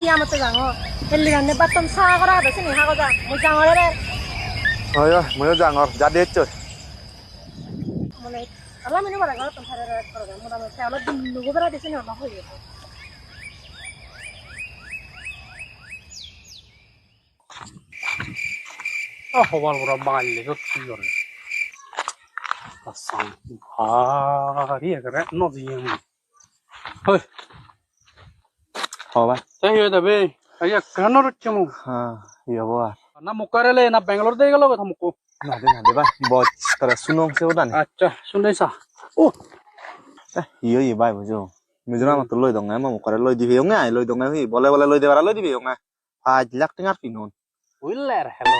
Yamate jango, helligande batom sagara ada sini hagoja, mo jangore Rồi, mới rằng rồi, ra đến rồi. mone, Allah mene mara garo tom thare karo, mo dama se Allah dunnu gobara de sini Allah hoye. খবর বড় বাঙালি সত্যি করে আসাম ভারী একেবারে নদী হই Hả তাই হয়ে যাবে এই কেন রচ্ছে মু à, iya boa. না মুকারেলে না ব্যাঙ্গালোর দিয়ে গেল কথা মুকু Nade ba, bot, tara sunong se udan. আচ্ছা শুনেছা ও Iya iya bai bojo. Mizuna ma loi dong ma mo kare loi di hiong ai loi dong ai bole bole loi de bara loi di hiong ai. Ha jilak tingar pinon. Wheeler hello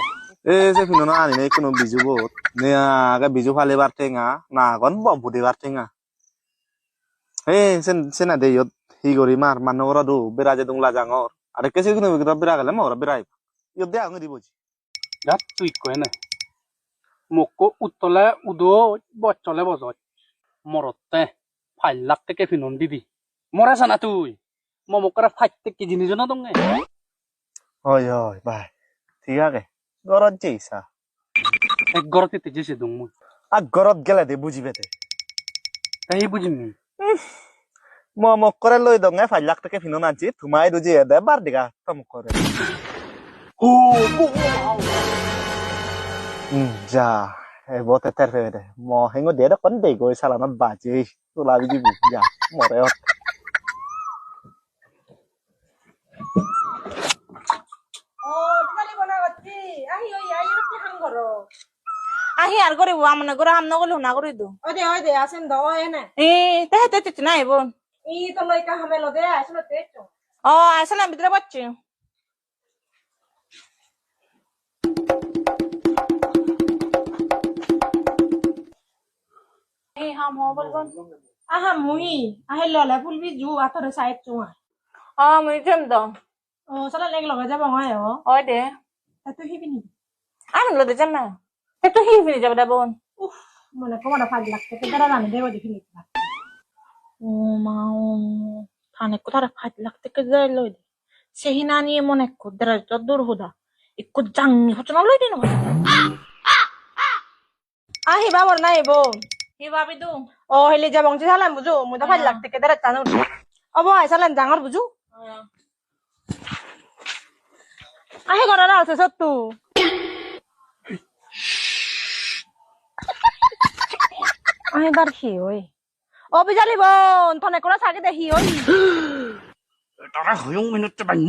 Se pinon ani nei kuno biju bot. Ne aga biju phale bar tenga na gon bom budi bar tenga. Sen ade yot hi gori mar manora du beraje dong la jangor. Are kesi kuno bigro bera gale mo ora berai. Yot de ang di boji. যাত তুই কয় না মুকু উত্তলে উদো বচলে বজত মরতে 5 লাখ থেকে ফিনন দিদি মরাছ না তুই মমকরা 5 থেকে জিনিস না দঙ্গে Oi oi bai. Tiga ke. Gorot jisa. এক গরতে তেজেছে দং মু A gorot gele de buji bete. তাই বুঝিনি Mo kore loi dong ai 5 lakh take pinon anchi thumai du je de bar diga tom kore. ও Ja, bote terfe de. Mo hengo de da kon de go sala na baje. Tu la biji bu ja. Mo reot. Kali bana gatti, ahi oi ai rukki ham garo. আহি আর করে আমনে করে হাম নগলে হুনা করে দো Oi de asen do ene. তাহে তে নাই বোন I to loi ka hamelo de aslo techo. ও আসলে আমি ভিতরে পাচ্ছি এই হাম হো Balban Aha mui, ahe lola pulbi ju atore side chunga. ও মুই জেম দাও Oh sala leg loga jaba ngai ho. ওই দে Atu hibini. আমি লদে যাম না একটু হি ফিরে যাবে বোন Uff, mone ko mara 5 lakh take dara rani dewa di fini. ও মা ও থানে কোথায় 5 লাখ থেকে যাই লই দে সেহি না নিয়ে মনে কুদরা যত দূর হুদা একটু জাঙ্গি হচ্ছে না লই দে না Ahi babor nai bon. হি ভাবি দু Oh heli jabang ji salam buju, mu da 5 lakh take dara tanu. Abo ai salam jangar buju. Ahi gora ra se sattu. Ahi bar hi oi. Oh bijali bon, thone kora sagi de hi oi. তারা হয়ং মিনিটে বান্য